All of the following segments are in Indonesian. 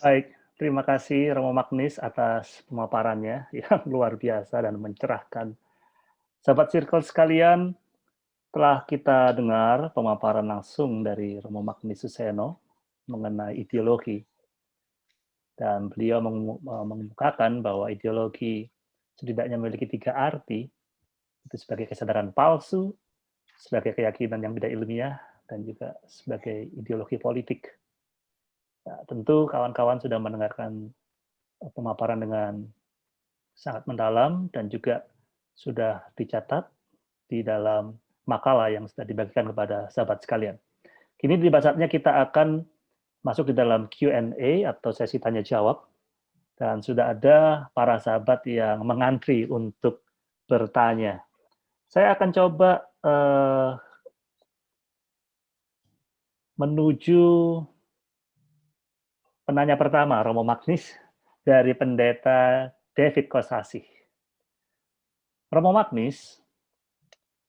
Baik, terima kasih Romo Magnis atas pemaparannya yang luar biasa dan mencerahkan. Sahabat Circle sekalian, telah kita dengar pemaparan langsung dari Romo Magnis Suseno mengenai ideologi. Dan beliau mengemukakan bahwa ideologi setidaknya memiliki 3 arti, itu sebagai kesadaran palsu, sebagai keyakinan yang tidak ilmiah, dan juga sebagai ideologi politik. Nah, tentu kawan-kawan sudah mendengarkan pemaparan dengan sangat mendalam dan juga sudah dicatat di dalam makalah yang sudah dibagikan kepada sahabat sekalian. Kini di saatnya kita akan masuk di dalam Q&A atau sesi tanya jawab, dan sudah ada para sahabat yang mengantri untuk bertanya. Saya akan coba menuju penanya pertama, Romo Magnis, dari Pendeta David Kosasih. Romo Magnis,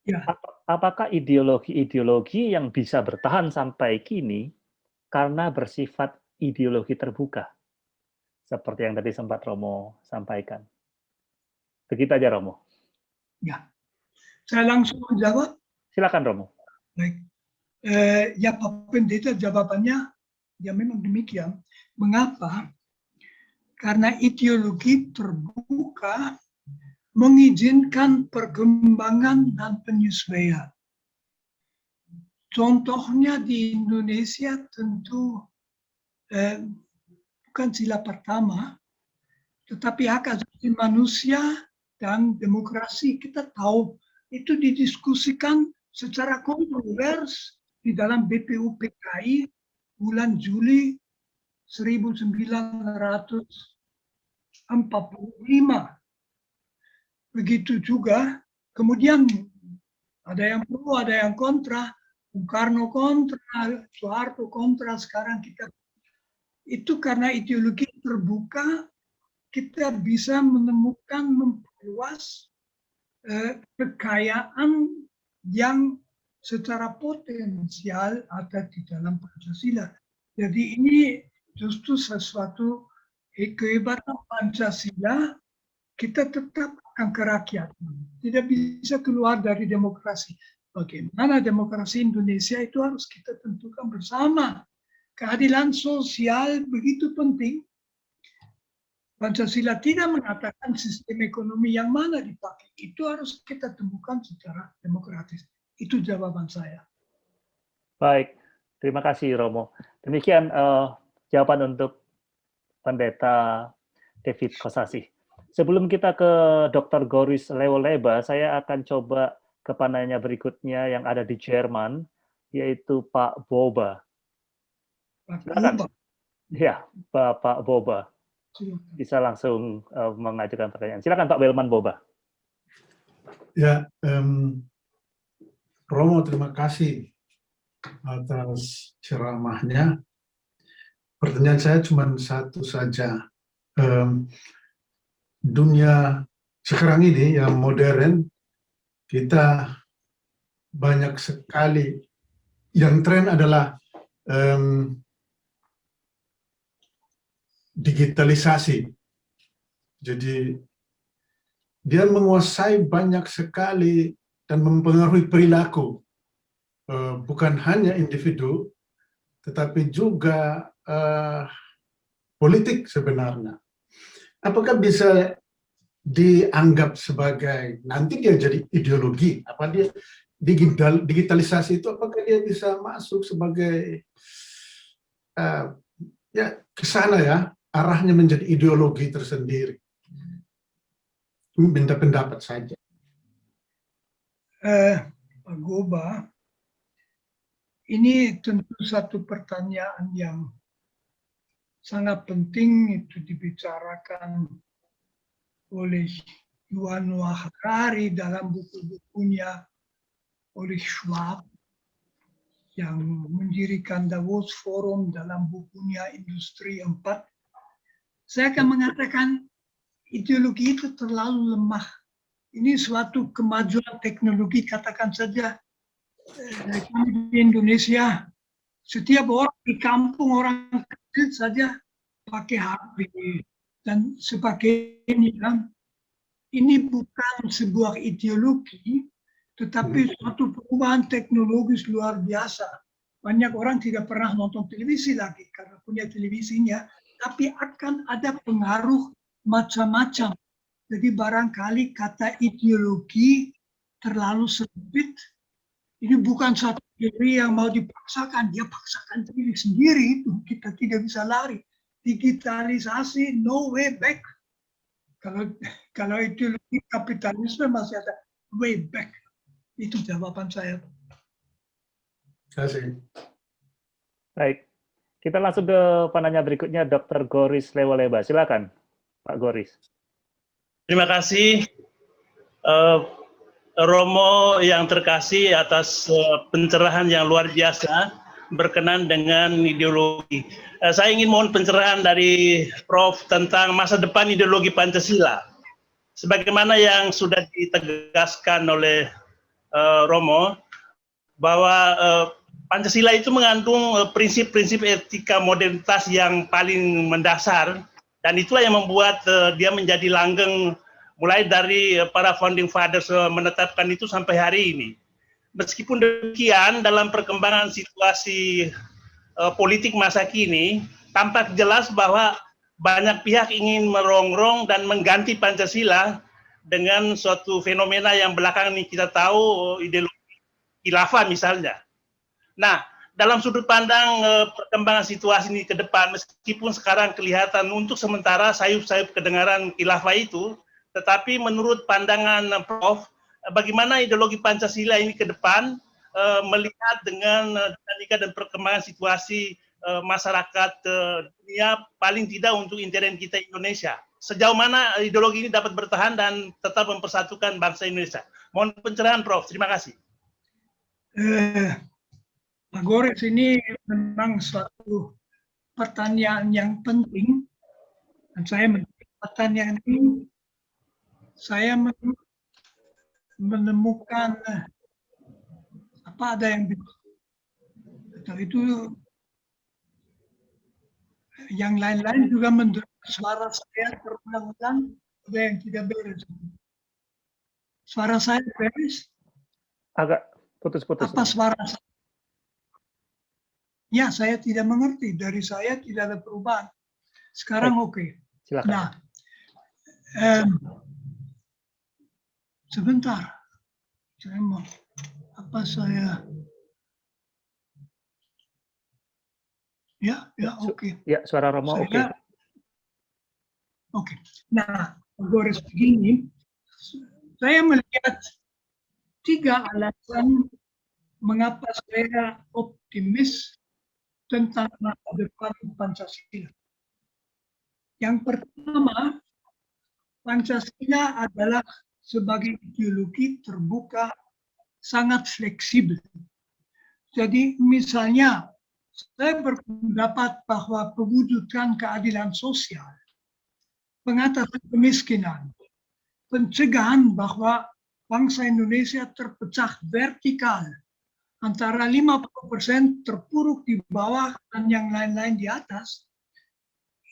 Ya, apakah ideologi-ideologi yang bisa bertahan sampai kini karena bersifat ideologi terbuka? Seperti yang tadi sempat Romo sampaikan. Begitu aja, Romo. ya. Saya langsung menjawab. Silakan, Romo. Baik. Ya, Pak Pendeta, jawabannya ya memang demikian. Mengapa? Karena ideologi terbuka mengizinkan perkembangan dan penyesuaian. Contohnya di Indonesia tentu bukan sila pertama, tetapi hak asasi manusia dan demokrasi kita tahu itu didiskusikan secara kontrovers di dalam BPUPKI bulan Juli 1945. Begitu juga, kemudian ada yang pro, ada yang kontra, Bung Karno kontra, Soeharto kontra, sekarang kita itu karena ideologi terbuka kita bisa menemukan memperluas kekayaan yang secara potensial ada di dalam Pancasila. Jadi ini justru sesuatu kehebatan Pancasila, kita tetap akan kerakyatan. Tidak bisa keluar dari demokrasi. Bagaimana demokrasi Indonesia itu harus kita tentukan bersama. Keadilan sosial begitu penting. Pancasila tidak mengatakan sistem ekonomi yang mana dipakai. Itu harus kita temukan secara demokratis. Itu jawaban saya. Baik, terima kasih Romo. Demikian jawaban untuk Pendeta David Kosasih. Sebelum kita ke Dr. Goris Lewoleba, saya akan coba ke penanya berikutnya yang ada di Jerman, yaitu Pak Boba. Silakan. Ya, Bapak Boba. Bisa langsung mengajukan pertanyaan. Silakan Pak Belman Boba. Ya, Romo, terima kasih atas ceramahnya. Pertanyaan saya cuma satu saja. Dunia sekarang ini yang modern, kita banyak sekali yang tren adalah digitalisasi. Jadi dia menguasai banyak sekali dan mempengaruhi perilaku, bukan hanya individu, tetapi juga politik sebenarnya. Apakah bisa dianggap sebagai, nanti dia jadi ideologi, apa dia digitalisasi itu, apakah dia bisa masuk sebagai ya ke sana ya, arahnya menjadi ideologi tersendiri? Minta pendapat saja. Pak Goba, ini tentu satu pertanyaan yang sangat penting, itu dibicarakan oleh Yuval Noah Harari dalam buku-bukunya, oleh Schwab yang mendirikan Davos Forum dalam bukunya Industri 4. Saya akan mengatakan ideologi itu terlalu lemah. Ini suatu kemajuan teknologi, katakan saja di Indonesia, setiap orang di kampung, orang kecil saja pakai HP dan sebagainya, ini bukan sebuah ideologi, tetapi suatu perubahan teknologis luar biasa. Banyak orang tidak pernah nonton televisi lagi karena punya televisinya, tapi akan ada pengaruh macam-macam. Jadi barangkali kata ideologi terlalu sempit. Ini bukan satu teori yang mau dipaksakan, dia paksakan diri sendiri, itu kita tidak bisa lari. Digitalisasi, no way back. Kalau ideologi kapitalisme masih ada way back. Itu jawaban saya. Terima kasih. Baik, kita langsung ke penanya berikutnya, Dr. Goris Lewoleba. Silakan, Pak Goris. Terima kasih Romo yang terkasih atas pencerahan yang luar biasa berkenan dengan ideologi. Saya ingin mohon pencerahan dari Prof tentang masa depan ideologi Pancasila. Sebagaimana yang sudah ditegaskan oleh Romo, bahwa Pancasila itu mengandung prinsip-prinsip etika modernitas yang paling mendasar, dan itulah yang membuat dia menjadi langgeng mulai dari para founding fathers menetapkan itu sampai hari ini. Meskipun demikian, dalam perkembangan situasi politik masa kini, tampak jelas bahwa banyak pihak ingin merongrong dan mengganti Pancasila dengan suatu fenomena yang belakangan ini kita tahu, ideologi khilafah misalnya. Nah, dalam sudut pandang perkembangan situasi ini ke depan, meskipun sekarang kelihatan untuk sementara sayup-sayup kedengaran khilafah itu, tetapi menurut pandangan Prof, bagaimana ideologi Pancasila ini ke depan melihat dengan dinamika dan perkembangan situasi masyarakat dunia, paling tidak untuk intern kita Indonesia. Sejauh mana ideologi ini dapat bertahan dan tetap mempersatukan bangsa Indonesia? Mohon pencerahan Prof, terima kasih. Pak Goris, ini memang suatu pertanyaan yang penting, dan saya menjawab pertanyaan ini. Saya menemukan ada yang itu, yang lain-lain juga mendengar suara saya terulang-ulang, ada yang tidak beres. Suara saya beres? Agak putus-putus. Apa suara saya? Ya, saya tidak mengerti. Dari saya tidak ada perubahan. Sekarang oke. Silakan. Nah, sebentar. Saya mau oke. Ya, suara Romo oke. Oke. Nah, Goris begini, saya melihat 3 alasan mengapa saya optimis tentang masa depan Pancasila. Yang pertama, Pancasila adalah sebagai ideologi terbuka, sangat fleksibel. Jadi misalnya, saya berpendapat bahwa mewujudkan keadilan sosial, pengatasan kemiskinan, pencegahan bahwa bangsa Indonesia terpecah vertikal, antara 50% terpuruk di bawah dan yang lain-lain di atas,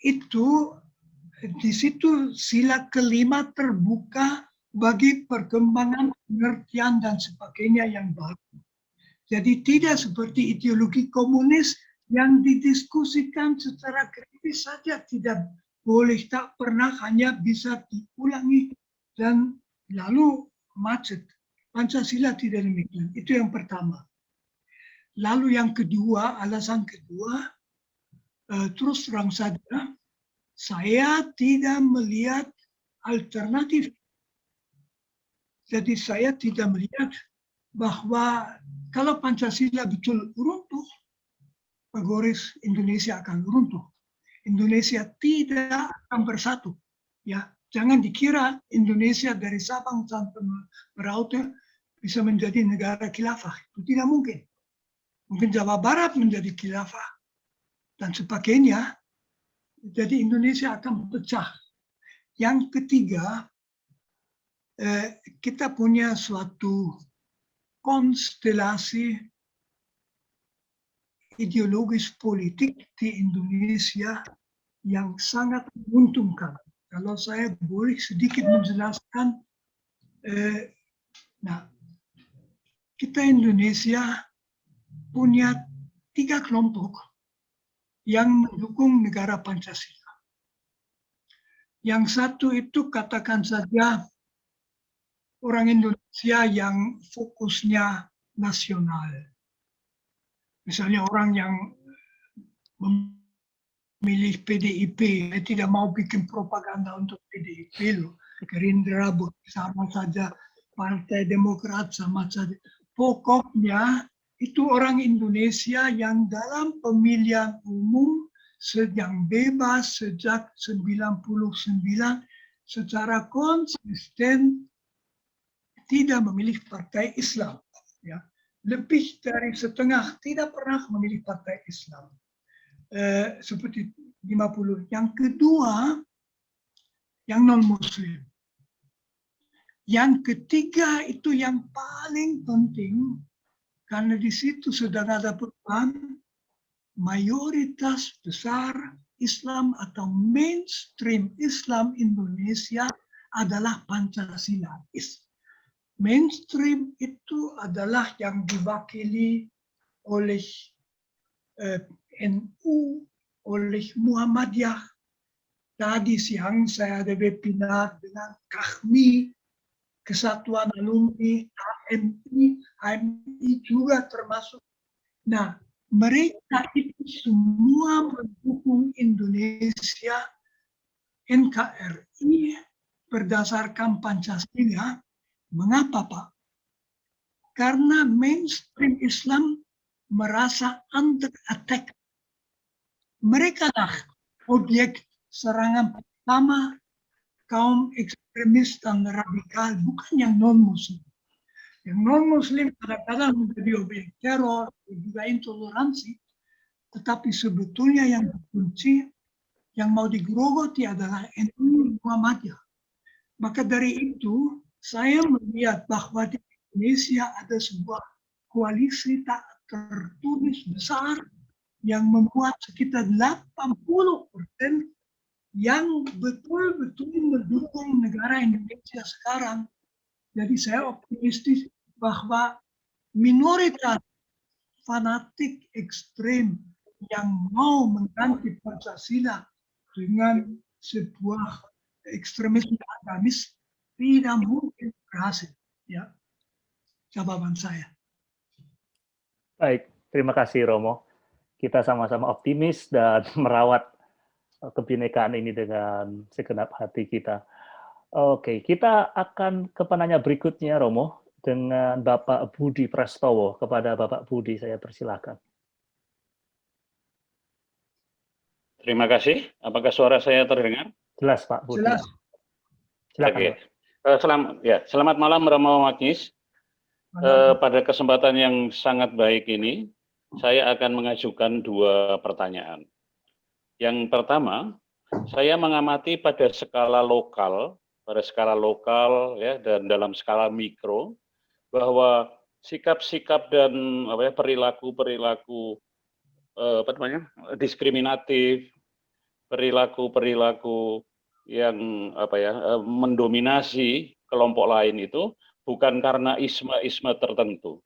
itu di situ sila kelima terbuka bagi perkembangan pengertian dan sebagainya yang baru. Jadi tidak seperti ideologi komunis yang didiskusikan secara kritis saja, tidak boleh, tak pernah, hanya bisa diulangi dan lalu macet. Pancasila tidak demikian. Itu yang pertama. Lalu yang kedua, alasan kedua, terus terang saja, saya tidak melihat alternatif. Jadi saya tidak melihat bahwa kalau Pancasila betul runtuh, Pak Goris, Indonesia akan runtuh. Indonesia tidak akan bersatu. Ya, jangan dikira Indonesia dari Sabang sampai Merauke bisa menjadi negara khilafah. Itu tidak mungkin. Mungkin Jawa Barat menjadi khilafah dan sebagainya. Jadi Indonesia akan pecah. Yang ketiga, kita punya suatu konstelasi ideologis politik di Indonesia yang sangat menguntungkan. Kalau saya boleh sedikit menjelaskan, nah, kita Indonesia punya 3 kelompok yang mendukung negara Pancasila. Yang satu itu katakan saja orang Indonesia yang fokusnya nasional. Misalnya orang yang memilih PDIP, tidak mau bikin propaganda untuk PDIP loh. Gerindra sama saja, Partai Demokrat sama saja. Pokoknya itu orang Indonesia yang dalam pemilihan umum yang bebas sejak 99 secara konsisten tidak memilih partai Islam. Ya. Lebih dari setengah tidak pernah memilih partai Islam. Seperti 50. Yang kedua, yang non-Muslim. Yang ketiga itu yang paling penting, karena di situ sedang ada perubahan, mayoritas besar Islam atau mainstream Islam Indonesia adalah Pancasilais. Mainstream itu adalah yang diwakili oleh NU, oleh Muhammadiyah. Tadi siang saya ada webinar dengan KAHMI, Kesatuan Alumni, HMI juga termasuk. Nah, mereka itu semua mendukung Indonesia NKRI berdasarkan Pancasila. Mengapa, Pak? Karena mainstream Islam merasa under attack. Mereka lah objek serangan pertama kaum ekstremis dan radikal, bukan yang non-Muslim. Yang non-Muslim kadang-kadang menjadi objek teror, juga intoleransi, tetapi sebetulnya yang dikunci, yang mau digerogoti adalah NU Muhammadiyah. Maka dari itu, saya melihat bahwa di Indonesia ada sebuah koalisi tak tertulis besar yang membuat sekitar 80% yang betul-betul mendukung negara Indonesia sekarang. Jadi saya optimistis bahwa minoritas fanatik ekstrem yang mau mengganti Pancasila dengan sebuah ekstremisme agamis tidak mungkin berhasil. Ya, jawaban saya. Baik, terima kasih Romo. Kita sama-sama optimis dan merawat kebinekaan ini dengan segenap hati kita. Oke, kita akan ke penanya berikutnya, Romo, dengan Bapak Budi Prastowo. Kepada Bapak Budi, saya persilakan. Terima kasih. Apakah suara saya terdengar? Jelas, Pak Budi. Jelas. Silakan. Oke. Selamat malam, Romo Magnis. Pada kesempatan yang sangat baik ini, saya akan mengajukan 2 pertanyaan. Yang pertama, saya mengamati pada skala lokal ya, dan dalam skala mikro, bahwa sikap-sikap dan perilaku diskriminatif, perilaku yang mendominasi kelompok lain itu bukan karena isme tertentu,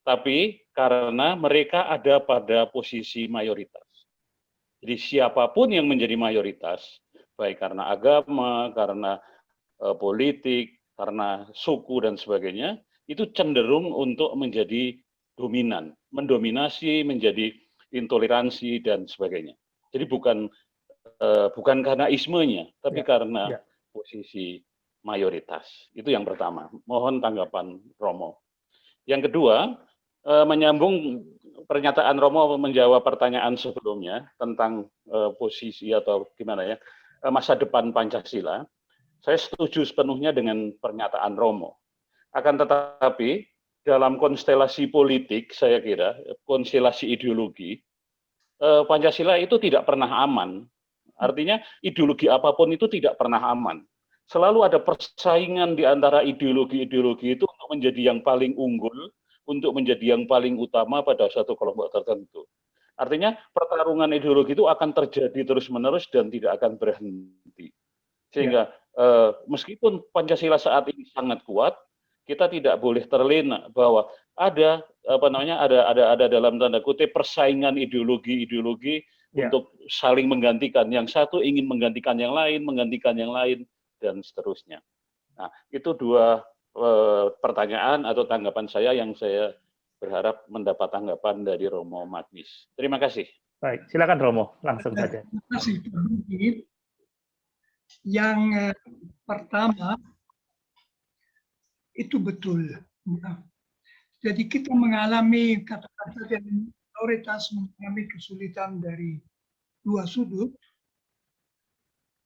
tapi karena mereka ada pada posisi mayoritas. Jadi siapapun yang menjadi mayoritas, baik karena agama, karena politik, karena suku dan sebagainya, itu cenderung untuk menjadi dominan, mendominasi, menjadi intoleransi dan sebagainya. Jadi bukan karena ismenya, tapi karena posisi mayoritas. Itu yang pertama. Mohon tanggapan Romo. Yang kedua, menyambung pernyataan Romo menjawab pertanyaan sebelumnya tentang posisi atau gimana ya, masa depan Pancasila. Saya setuju sepenuhnya dengan pernyataan Romo. Akan tetapi dalam konstelasi politik, saya kira konstelasi ideologi, Pancasila itu tidak pernah aman. Artinya ideologi apapun itu tidak pernah aman. Selalu ada persaingan di antara ideologi-ideologi itu untuk menjadi yang paling unggul, untuk menjadi yang paling utama pada satu kelompok tertentu. Artinya pertarungan ideologi itu akan terjadi terus-menerus dan tidak akan berhenti. Sehingga meskipun Pancasila saat ini sangat kuat, kita tidak boleh terlena bahwa ada ada dalam tanda kutip persaingan ideologi untuk saling menggantikan. Yang satu ingin menggantikan yang lain, dan seterusnya. Nah, itu dua pertanyaan atau tanggapan saya yang saya berharap mendapat tanggapan dari Romo Magnis. Terima kasih. Baik, silakan Romo, langsung saja. Terima kasih, Pak Budi. Yang pertama, itu betul. Jadi kita mengalami, katakan saja, minoritas mengalami kesulitan dari dua sudut.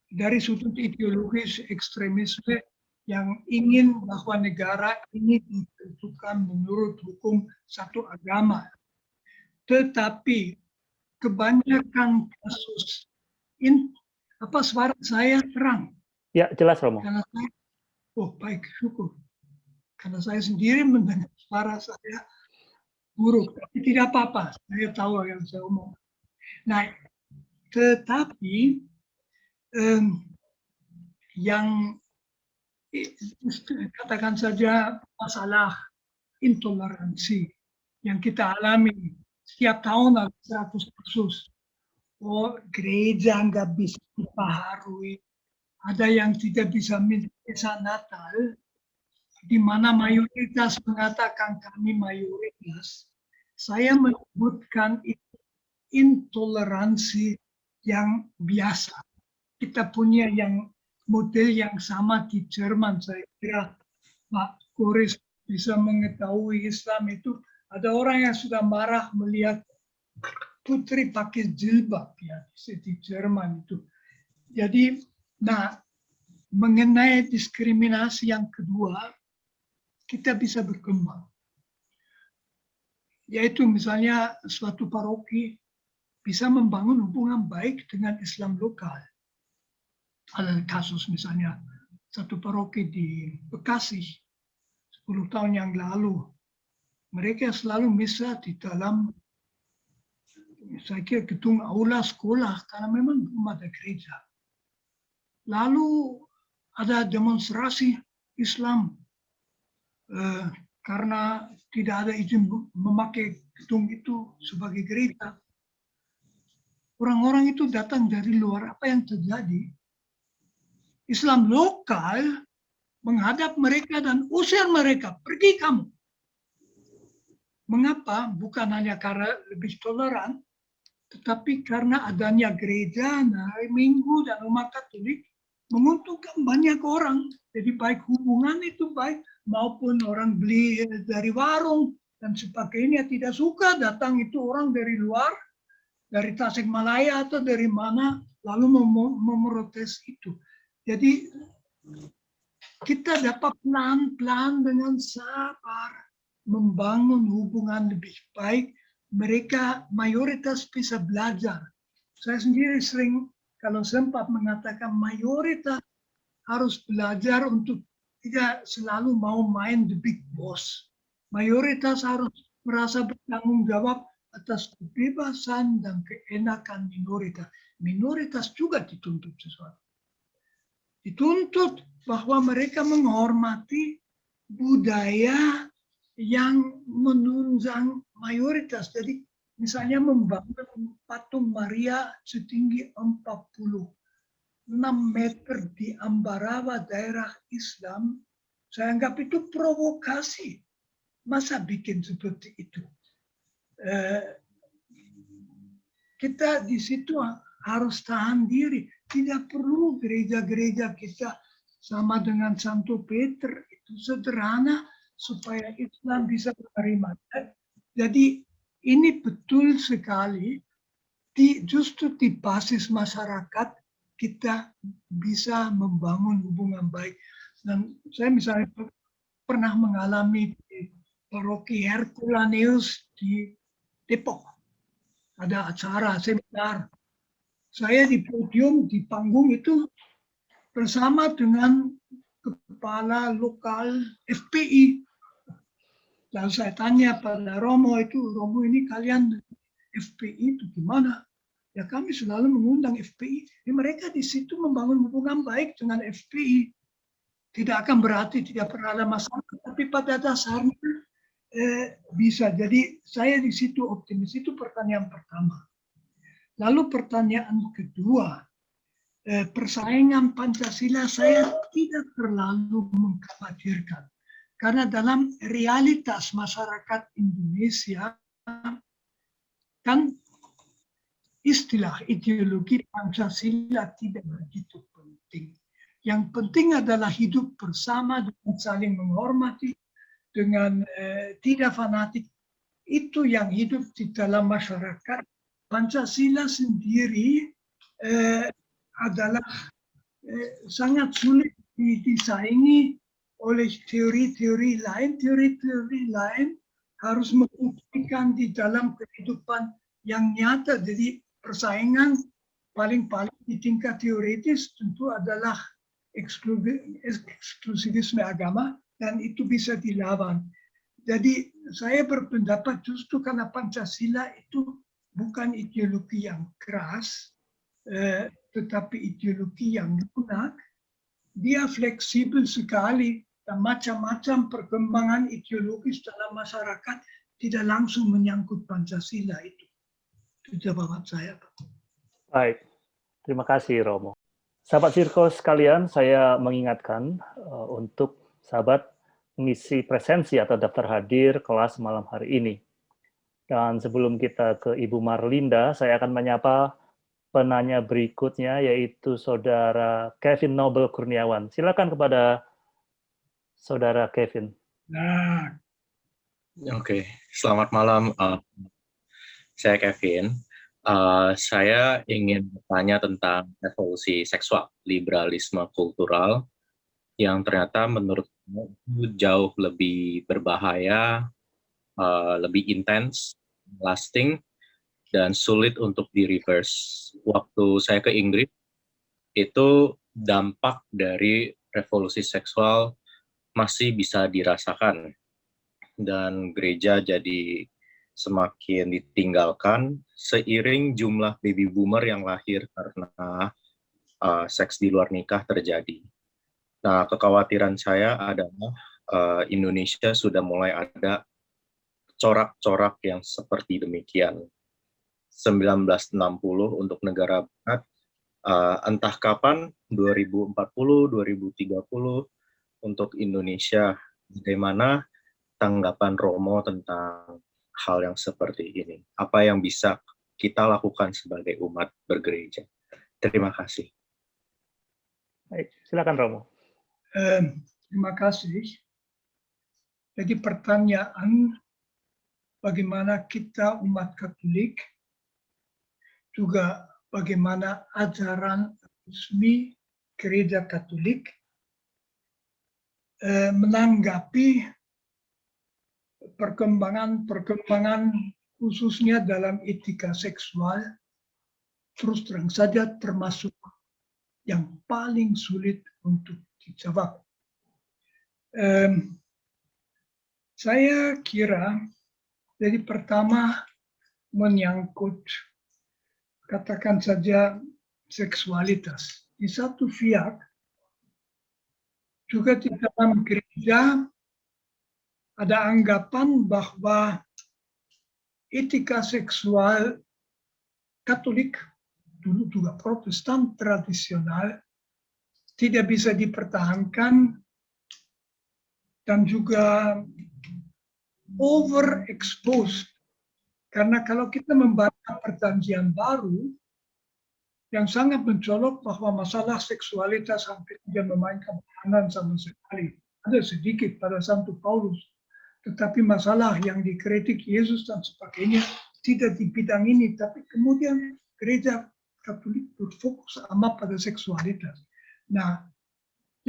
Dari sudut ideologis ekstremisme yang ingin bahwa negara ini ditentukan menurut hukum satu agama. Tetapi kebanyakan kasus suara saya terang? Ya, jelas Romo. Karena saya, baik, syukur. Karena saya sendiri mendengar suara saya buruk, tapi tidak apa-apa. Saya tahu yang saya omong. Nah, tetapi yang katakan saja masalah intoleransi yang kita alami setiap tahun ada 100 kasus. Gereja nggak bisa dipaharui, ada yang tidak bisa misa Natal, di mana mayoritas mengatakan kami mayoritas. Saya menyebutkan itu intoleransi yang biasa. Kita punya yang model yang sama di Jerman. Saya kira Pak Koris bisa mengetahui Islam itu. Ada orang yang sudah marah melihat putri pakai jilbab ya di Jerman itu. Jadi, mengenai diskriminasi yang kedua, kita bisa berkembang. Yaitu misalnya suatu paroki bisa membangun hubungan baik dengan Islam lokal. Ada kasus misalnya satu paroki di Bekasi 10 tahun yang lalu. Mereka selalu misa di dalam, saya kira, gedung aula sekolah karena memang belum ada gereja. Lalu ada demonstrasi Islam karena tidak ada izin memakai gedung itu sebagai gereja. Orang-orang itu datang dari luar. Apa yang terjadi? Islam lokal menghadap mereka dan usir mereka. Pergi kamu. Mengapa? Bukan hanya karena lebih toleran, tetapi karena adanya gereja, hari Minggu, dan umat Katolik menguntungkan banyak orang. Jadi baik hubungan itu baik, maupun orang beli dari warung dan sebagainya. Tidak suka datang itu orang dari luar, dari Tasikmalaya atau dari mana, lalu memprotes itu. Jadi kita dapat pelan-pelan dengan sabar membangun hubungan lebih baik. Mereka mayoritas bisa belajar. Saya sendiri sering kalau sempat mengatakan mayoritas harus belajar untuk tidak selalu mau main the big boss. Mayoritas harus merasa bertanggung jawab atas kebebasan dan keenakan minoritas. Minoritas juga dituntut sesuatu. Dituntut bahwa mereka menghormati budaya yang menunjang mayoritas. Jadi misalnya membangun patung Maria setinggi 46 meter di Ambarawa, daerah Islam, saya anggap itu provokasi. Masa bikin seperti itu? Kita di situ harus tahan diri. Tidak perlu gereja-gereja kita sama dengan Santo Peter. Itu sederhana supaya Islam bisa menerima. Jadi ini betul sekali. Justru di basis masyarakat kita bisa membangun hubungan baik. Dan saya misalnya pernah mengalami di paroki Herculaneus di Depok. Ada acara seminar. Saya di podium, di panggung itu bersama dengan kepala lokal FPI. Lalu saya tanya pada Romo ini kalian FPI itu gimana? Ya kami selalu mengundang FPI. Mereka di situ membangun hubungan baik dengan FPI. Tidak akan berarti tidak pernah ada masalah, tapi pada dasarnya bisa. Jadi saya di situ optimis. Itu pertanyaan pertama. Lalu pertanyaan kedua, persaingan Pancasila saya tidak terlalu mengkhawatirkan. Karena dalam realitas masyarakat Indonesia, kan istilah ideologi Pancasila tidak begitu penting. Yang penting adalah hidup bersama dengan saling menghormati, dengan tidak fanatik. Itu yang hidup di dalam masyarakat. Pancasila sendiri adalah sangat sulit disaingi oleh teori-teori lain. Teori-teori lain harus membuktikan di dalam kehidupan yang nyata. Jadi persaingan paling-paling di tingkat teoritis tentu adalah eksklusivisme agama, dan itu bisa dilawan. Jadi saya berpendapat justru karena Pancasila itu bukan ideologi yang keras, tetapi ideologi yang lunak, dia fleksibel sekali, dan macam-macam perkembangan ideologis dalam masyarakat tidak langsung menyangkut Pancasila itu. Itu jawaban saya. Baik, terima kasih Romo. Sahabat Sirko sekalian, saya mengingatkan untuk sahabat mengisi presensi atau daftar hadir kelas malam hari ini. Dan sebelum kita ke Ibu Marlinda, saya akan menyapa penanya berikutnya, yaitu Saudara Kevin Nobel Kurniawan. Silakan kepada Saudara Kevin. Nah, Oke, selamat malam. Saya Kevin. Saya ingin bertanya tentang revolusi seksual, liberalisme kultural, yang ternyata menurut saya itu jauh lebih berbahaya, lebih intens, lasting, dan sulit untuk di-reverse. Waktu saya ke Inggris, itu dampak dari revolusi seksual masih bisa dirasakan, dan gereja jadi semakin ditinggalkan seiring jumlah baby boomer yang lahir karena seks di luar nikah terjadi. Nah, kekhawatiran saya adalah Indonesia sudah mulai ada corak-corak yang seperti demikian. 1960 untuk negara barat, entah kapan, 2040, 2030 untuk Indonesia. Bagaimana tanggapan Romo tentang hal yang seperti ini? Apa yang bisa kita lakukan sebagai umat bergereja? Terima kasih. Baik, silakan Romo. terima kasih. Jadi pertanyaan bagaimana kita umat Katolik, juga bagaimana ajaran resmi gereja Katolik menanggapi perkembangan khususnya dalam etika seksual, terus terang saja termasuk yang paling sulit untuk dijawab. Saya kira jadi pertama menyangkut katakan saja seksualitas. Di satu pihak juga di dalam gereja ada anggapan bahwa etika seksual Katolik, dulu juga Protestan tradisional, tidak bisa dipertahankan dan juga overexposed. Karena kalau kita membaca Perjanjian Baru, yang sangat mencolok bahwa masalah seksualitas hampir tidak memainkan peranan sama sekali. Ada sedikit pada Santo Paulus, tetapi masalah yang dikritik Yesus dan sebagainya tidak di bidang ini. Tapi kemudian gereja Katolik berfokus amat pada seksualitas. Nah,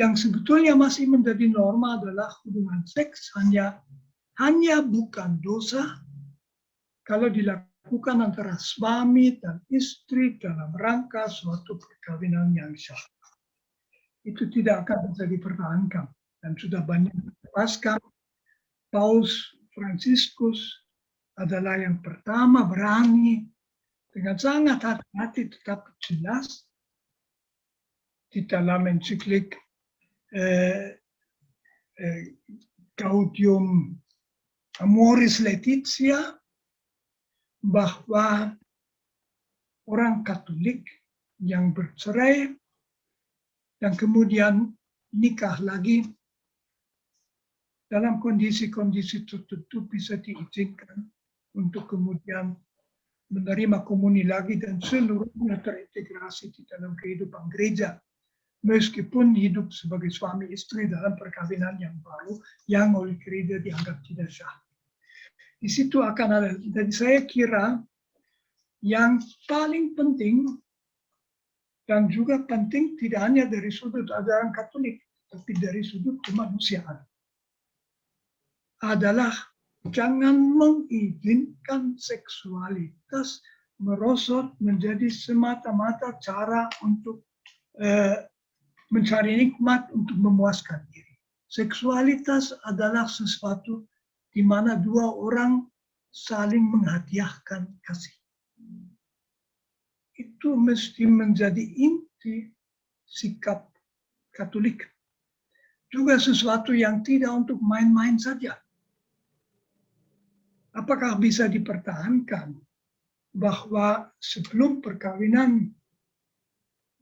yang sebetulnya masih menjadi norma adalah hubungan seks hanya bukan dosa kalau dilakukan antara suami dan istri dalam rangka suatu perkawinan yang syah. Itu tidak akan bisa dipertahankan dan sudah banyak dijelaskan. Paus Fransiskus adalah yang pertama berani dengan sangat hati-hati tetapi jelas di dalam ensiklik Gaudium Amoris Laetitia bahwa orang Katolik yang bercerai dan kemudian nikah lagi dalam kondisi-kondisi tertentu bisa diizinkan untuk kemudian menerima komuni lagi dan seluruhnya terintegrasi di dalam kehidupan gereja. Meskipun hidup sebagai suami istri dalam perkawinan yang baru yang oleh gereja dianggap tidak sah. Di situ akan ada, dan saya kira yang paling penting dan juga penting tidak hanya dari sudut ajaran Katolik, tapi dari sudut kemanusiaan adalah jangan mengizinkan seksualitas merosot menjadi semata-mata cara untuk mencari nikmat untuk memuaskan diri. Seksualitas adalah sesuatu di mana dua orang saling menghadiahkan kasih. Itu mesti menjadi inti sikap Katolik. Juga sesuatu yang tidak untuk main-main saja. Apakah bisa dipertahankan bahwa sebelum perkawinan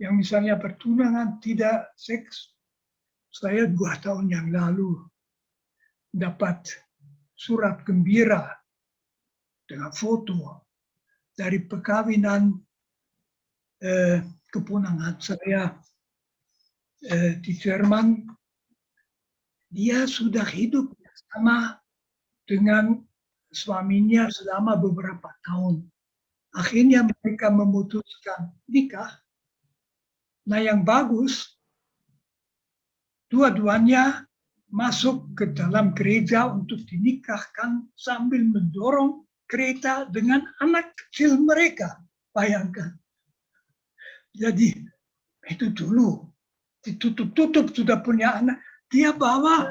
yang misalnya pertunangan tidak seks? Saya 2 tahun yang lalu dapat surat gembira dengan foto dari perkawinan keponakan saya di Jerman. Dia sudah hidup bersama dengan suaminya selama beberapa tahun. Akhirnya mereka memutuskan nikah. Nah, yang bagus, dua-duanya masuk ke dalam gereja untuk dinikahkan sambil mendorong kereta dengan anak kecil mereka. Bayangkan. Jadi, itu dulu. Ditutup-tutup sudah punya anak. Dia bawa,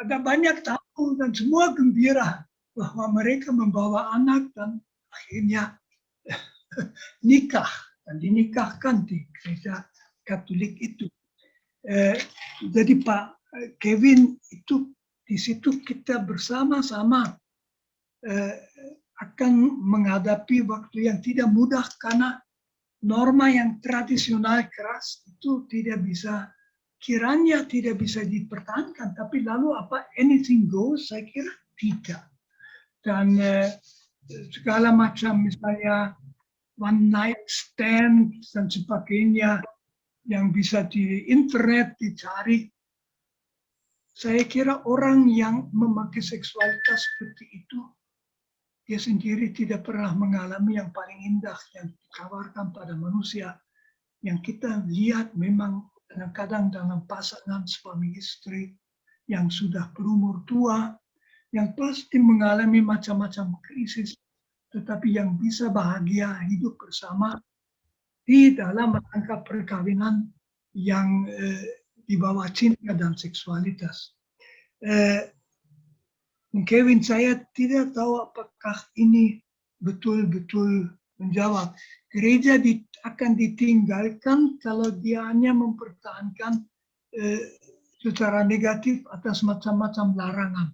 ada banyak tamu dan semua gembira bahwa mereka membawa anak dan akhirnya nikah. Dan dinikahkan di gereja Katolik itu. Jadi Pak Kevin, itu di situ kita bersama-sama akan menghadapi waktu yang tidak mudah karena norma yang tradisional keras itu tidak bisa, kiranya tidak bisa dipertahankan. Tapi lalu apa, anything goes? Saya kira tidak. Dan segala macam misalnya one night stand dan sebagainya yang bisa di internet dicari. Saya kira orang yang memakai seksualitas seperti itu, dia sendiri tidak pernah mengalami yang paling indah yang ditawarkan pada manusia. Yang kita lihat memang kadang-kadang dalam pasangan suami istri yang sudah berumur tua, yang pasti mengalami macam-macam krisis, tetapi yang bisa bahagia hidup bersama di dalam rangka perkawinan yang di bawah cinta dan seksualitas. Kevin, saya tidak tahu apakah ini betul-betul menjawab. Gereja akan ditinggalkan kalau dia hanya mempertahankan secara negatif atas macam-macam larangan.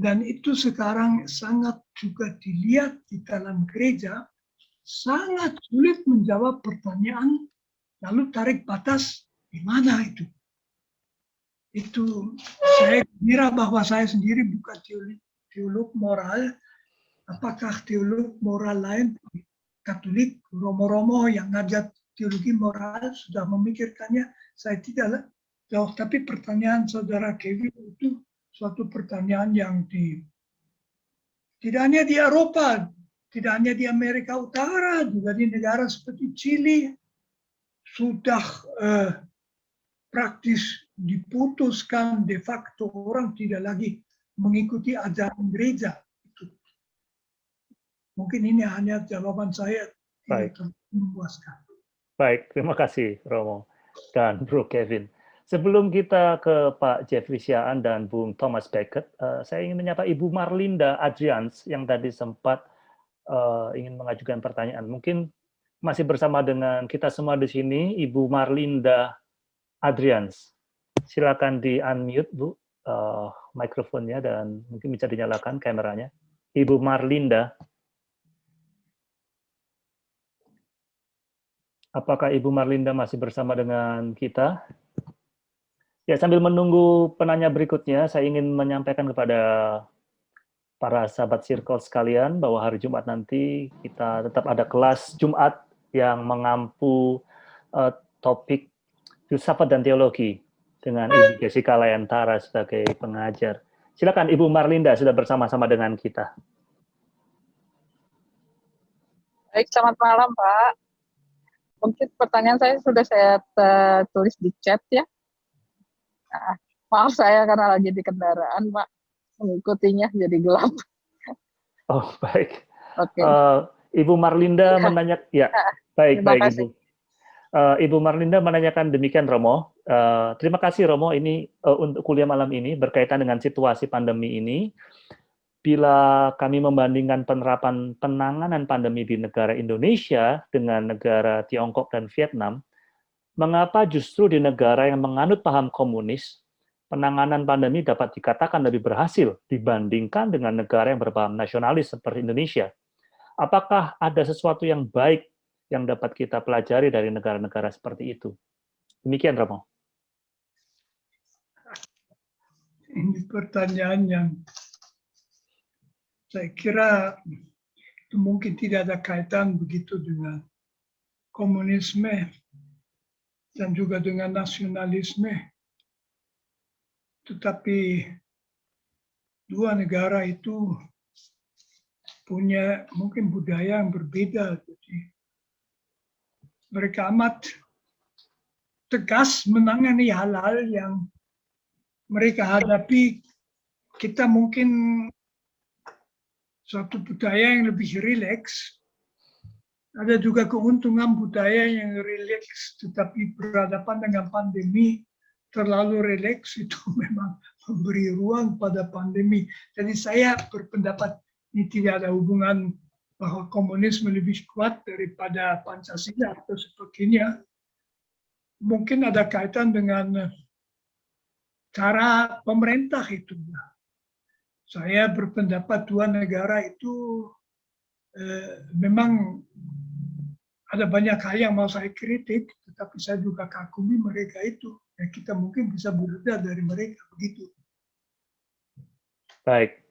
Dan itu sekarang sangat juga dilihat di dalam gereja, sangat sulit menjawab pertanyaan, lalu tarik batas, di mana itu? Itu saya kira bahwa saya sendiri bukan teolog moral. Apakah teolog moral lain, Katolik, Romo-Romo yang ngajar teologi moral sudah memikirkannya? Saya tidak tahu. Tapi pertanyaan saudara Kevin itu suatu pertanyaan yang tidak hanya di Eropa, tidak hanya di Amerika Utara, juga di negara seperti Chili sudah praktis diputuskan de facto orang tidak lagi mengikuti ajaran gereja. Mungkin ini hanya jawaban saya tidak memuaskan. Baik, terima kasih Romo dan Bro Kevin. Sebelum kita ke Pak Jeffrey Siaan dan Bung Thomas Becket, saya ingin menyapa Ibu Marlinda Adrians yang tadi sempat ingin mengajukan pertanyaan. Mungkin masih bersama dengan kita semua di sini, Ibu Marlinda Adrians. Silakan di-unmute, Bu, mikrofonnya dan mungkin bisa dinyalakan kameranya. Ibu Marlinda. Apakah Ibu Marlinda masih bersama dengan kita? Ya, sambil menunggu penanya berikutnya, saya ingin menyampaikan kepada para sahabat Circle sekalian bahwa hari Jumat nanti kita tetap ada kelas Jumat yang mengampu topik filsafat dan teologi dengan Ibu Jessica Layantara sebagai pengajar. Silakan Ibu Marlinda sudah bersama-sama dengan kita. Baik, selamat malam Pak. Mungkin pertanyaan saya sudah saya tulis di chat ya. Nah, maaf saya karena lagi di kendaraan Pak, mengikutinya jadi gelap. Oh baik. Oke. Ibu Marlinda menanyakan, ya baik Ibu. Ibu Marlinda menanyakan demikian Romo. Terima kasih Romo, ini untuk kuliah malam ini berkaitan dengan situasi pandemi ini. Bila kami membandingkan penerapan penanganan pandemi di negara Indonesia dengan negara Tiongkok dan Vietnam, mengapa justru di negara yang menganut paham komunis, penanganan pandemi dapat dikatakan lebih berhasil dibandingkan dengan negara yang berpaham nasionalis seperti Indonesia? Apakah ada sesuatu yang baik yang dapat kita pelajari dari negara-negara seperti itu? Demikian, Romo. Ini pertanyaan yang saya kira itu mungkin tidak ada kaitan begitu dengan komunisme dan juga dengan nasionalisme. Tetapi dua negara itu punya mungkin budaya yang berbeda. Jadi mereka amat tegas menangani hal-hal yang mereka hadapi. Kita mungkin suatu budaya yang lebih rileks. Ada juga keuntungan budaya yang rileks, tetapi berhadapan dengan pandemi terlalu rileks itu memang memberi ruang pada pandemi. Jadi saya berpendapat ini tidak ada hubungan bahwa komunisme lebih kuat daripada Pancasila atau sebagainya. Mungkin ada kaitan dengan cara pemerintah itu. Saya berpendapat dua negara itu memang ada banyak hal yang mau saya kritik, tetapi saya juga kagumi mereka itu. Ya, kita mungkin bisa belajar dari mereka begitu. Baik.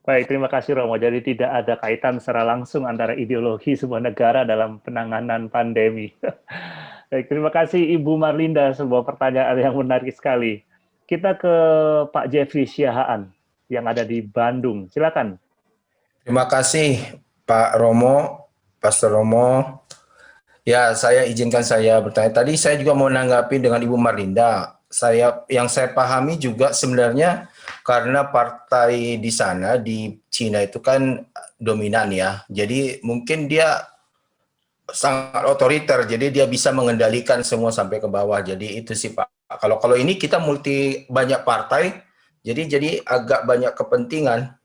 Baik, terima kasih Romo. Jadi tidak ada kaitan secara langsung antara ideologi sebuah negara dalam penanganan pandemi. Baik, terima kasih Ibu Marlinda, sebuah pertanyaan yang menarik sekali. Kita ke Pak Jeffrey Siaan yang ada di Bandung. Silakan. Terima kasih Pak Romo, Pastor Romo. Ya, saya izinkan saya bertanya. Tadi saya juga mau menanggapi dengan Ibu Marlinda. Yang saya pahami juga sebenarnya karena partai di sana di Cina itu kan dominan ya. Jadi mungkin dia sangat otoriter. Jadi dia bisa mengendalikan semua sampai ke bawah. Jadi itu sih Pak. Kalau ini kita banyak partai, jadi agak banyak kepentingan.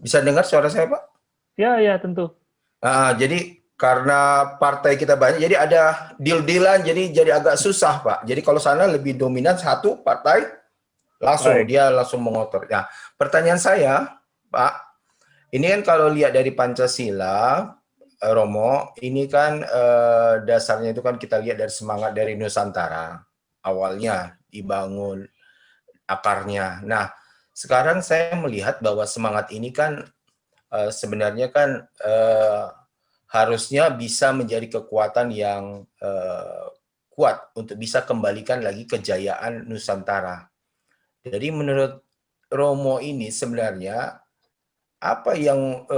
Bisa dengar suara saya Pak? Ya, tentu. Jadi karena partai kita banyak, jadi ada deal-dealan, jadi agak susah Pak. Jadi kalau sana lebih dominan satu partai, dia langsung mengotor. Nah, pertanyaan saya Pak, ini kan kalau lihat dari Pancasila, Romo, ini kan dasarnya itu kan kita lihat dari semangat dari Nusantara. Awalnya dibangun akarnya. Nah, sekarang saya melihat bahwa semangat ini kan sebenarnya kan harusnya bisa menjadi kekuatan yang kuat untuk bisa kembalikan lagi kejayaan Nusantara. Jadi menurut Romo ini sebenarnya apa yang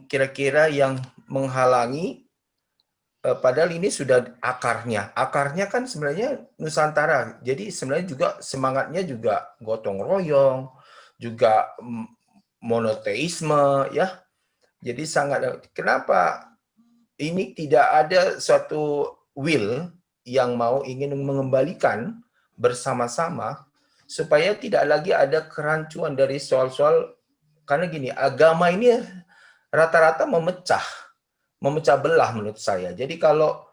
kira-kira yang menghalangi? Padahal ini sudah akarnya. Akarnya kan sebenarnya Nusantara. Jadi sebenarnya juga semangatnya juga gotong royong, juga monoteisme ya. Jadi sangat, kenapa ini tidak ada suatu will yang mau ingin mengembalikan bersama-sama supaya tidak lagi ada kerancuan dari soal-soal, karena gini, agama ini rata-rata memecah belah menurut saya. Jadi kalau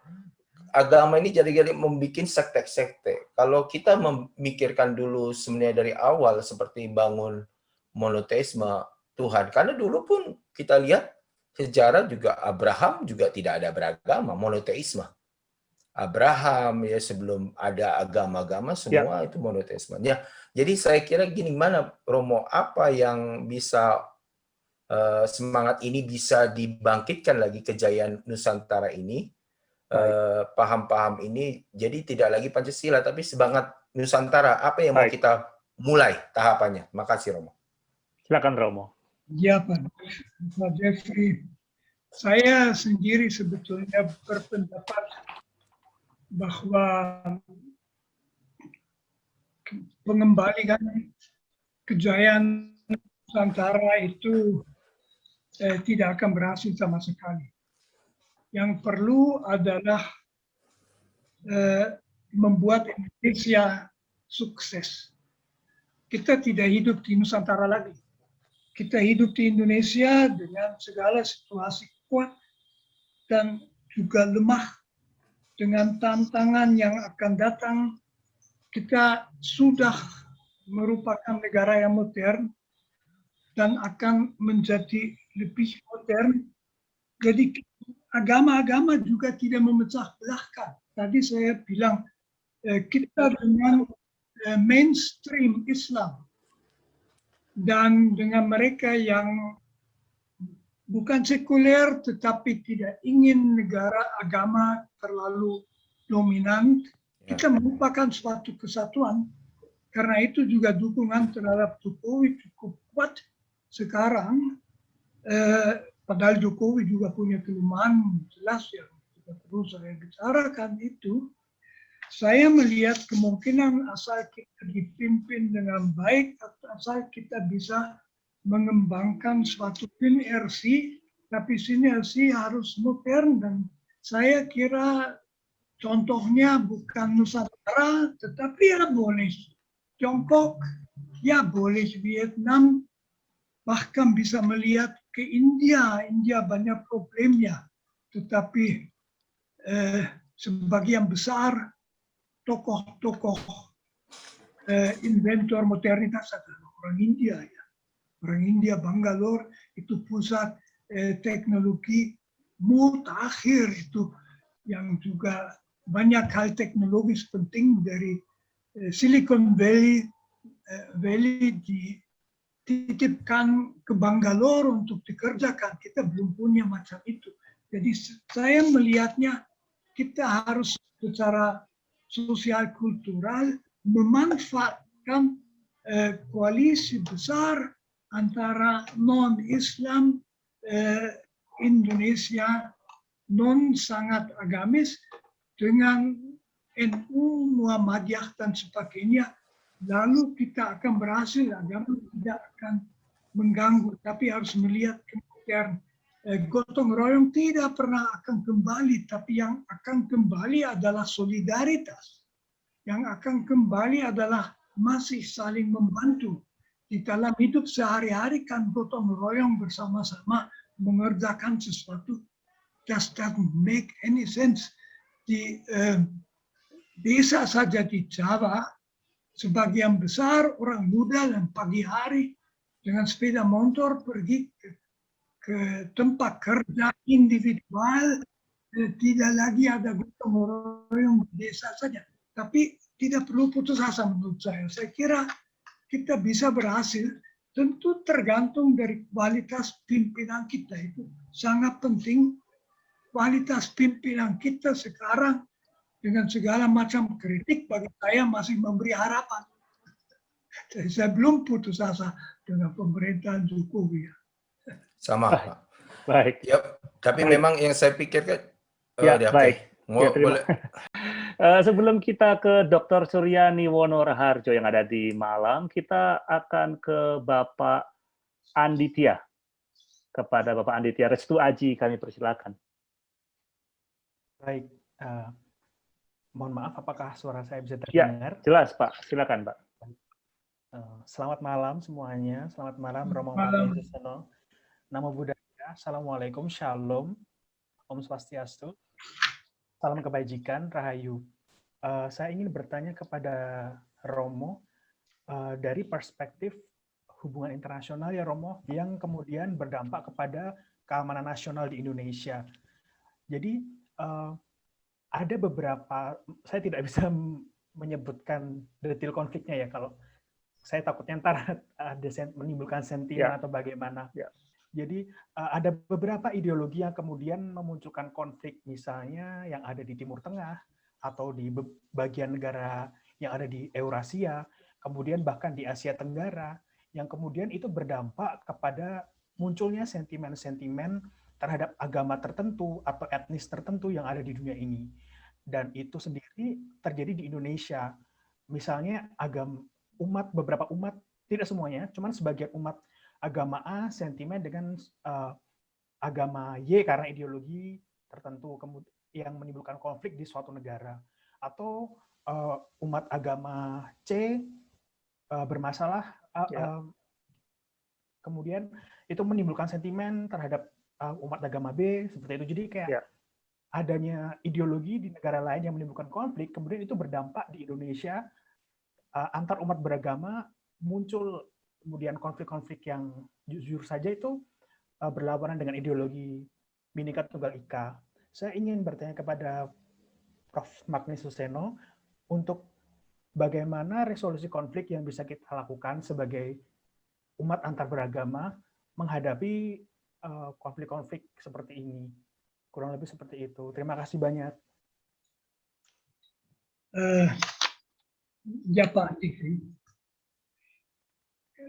agama ini jadi membuat sekte-sekte. Kalau kita memikirkan dulu sebenarnya dari awal seperti bangun monoteisme Tuhan, karena dulu pun kita lihat sejarah juga Abraham juga tidak ada beragama, monoteisme. Abraham ya sebelum ada agama-agama semua itu monoteisme. Ya, jadi saya kira gini, mana Romo, apa yang bisa semangat ini bisa dibangkitkan lagi kejayaan Nusantara ini, paham-paham ini, jadi tidak lagi Pancasila tapi semangat Nusantara. Apa yang mau kita mulai tahapannya? Makasih Romo. Silakan Romo. Ya Pak Jeffrey, saya sendiri sebetulnya berpendapat bahwa pengembalian kejayaan Nusantara itu tidak akan berhasil sama sekali. Yang perlu adalah membuat Indonesia sukses. Kita tidak hidup di Nusantara lagi. Kita hidup di Indonesia dengan segala situasi kuat dan juga lemah. Dengan tantangan yang akan datang, kita sudah merupakan negara yang modern dan akan menjadi lebih modern. Jadi agama-agama juga tidak memecah belahkan. Tadi saya bilang kita dengan mainstream Islam dan dengan mereka yang bukan sekuler tetapi tidak ingin negara agama terlalu dominan, kita merupakan suatu kesatuan. Karena itu juga dukungan terhadap Jokowi cukup kuat sekarang. Padahal Jokowi juga punya kelemahan jelas yang tidak perlu saya bicarakan itu. Saya melihat kemungkinan asal kita dipimpin dengan baik, asal kita bisa mengembangkan suatu sinergi, tapi sinergi harus modern, dan saya kira contohnya bukan Nusantara, tetapi ya boleh Tiongkok, ya boleh Vietnam, bahkan bisa melihat ke India. India banyak problemnya, tetapi sebagian besar tokoh-tokoh inventor modernitas adalah orang India ya. Orang India, Bangalore itu pusat teknologi mutakhir, itu yang juga banyak hal teknologis penting dari Silicon Valley dititipkan ke Bangalore untuk dikerjakan. Kita belum punya macam itu. Jadi saya melihatnya kita harus secara sosial kultural memanfaatkan koalisi besar antara non-Islam, Indonesia non sangat agamis dengan NU, Muhammadiyah dan sebagainya. Lalu kita akan berhasil, agama tidak akan mengganggu, tapi harus melihat kemudian gotong royong tidak pernah akan kembali, tapi yang akan kembali adalah solidaritas. Yang akan kembali adalah masih saling membantu. Di dalam hidup sehari-hari kan gotong royong bersama-sama mengerjakan sesuatu, just doesn't make any sense. Di desa saja di Jawa, sebagian besar orang muda dan pagi hari dengan sepeda motor pergi ke tempat kerja individual, tidak lagi ada gotong royong di desa saja. Tapi tidak perlu putus asa menurut saya. Saya kira kita bisa berhasil, tentu tergantung dari kualitas pimpinan kita. Itu sangat penting. Kualitas pimpinan kita sekarang dengan segala macam kritik bagi saya masih memberi harapan. Jadi saya belum putus asa dengan pemerintahan Jokowi. Sama Pak. Baik. Ya, tapi memang yang saya pikirkan baik. Boleh. Sebelum kita ke Dr. Suryani Wonoraharjo yang ada di Malang, kita akan ke Bapak Anditya. Kepada Bapak Anditya Restu Aji kami persilakan. Baik, Mohon maaf, apakah suara saya bisa Ya, terdengar? jelas Pak. Silakan Pak. Selamat malam semuanya. Selamat malam Romo Malam. Magni Susono. Namo Buddhaya. Assalamualaikum. Shalom. Om Swastiastu. Salam kebajikan. Rahayu. Saya ingin bertanya kepada Romo dari perspektif hubungan internasional ya Romo, yang kemudian berdampak kepada keamanan nasional di Indonesia. Jadi ada beberapa, saya tidak bisa menyebutkan detail konfliknya ya, kalau saya takutnya ntar ada menimbulkan sentimen atau bagaimana. Jadi ada beberapa ideologi yang kemudian memunculkan konflik, misalnya yang ada di Timur Tengah atau di bagian negara yang ada di Eurasia, kemudian bahkan di Asia Tenggara, yang kemudian itu berdampak kepada munculnya sentimen-sentimen terhadap agama tertentu atau etnis tertentu yang ada di dunia ini. Dan itu sendiri terjadi di Indonesia. Misalnya beberapa umat, tidak semuanya, cuman sebagian umat agama A sentimen dengan agama Y karena ideologi tertentu yang menimbulkan konflik di suatu negara. Atau umat agama C bermasalah, kemudian itu menimbulkan sentimen terhadap umat agama B, seperti itu. Jadi kayak adanya ideologi di negara lain yang menimbulkan konflik, kemudian itu berdampak di Indonesia, antar umat beragama muncul kemudian konflik-konflik yang jujur saja itu berlawanan dengan ideologi Bhinneka Tunggal Ika. Saya ingin bertanya kepada Prof. Magni Suseno untuk bagaimana resolusi konflik yang bisa kita lakukan sebagai umat antar beragama menghadapi konflik-konflik seperti ini. Kurang lebih seperti itu. Terima kasih banyak. Ya Pak Diki,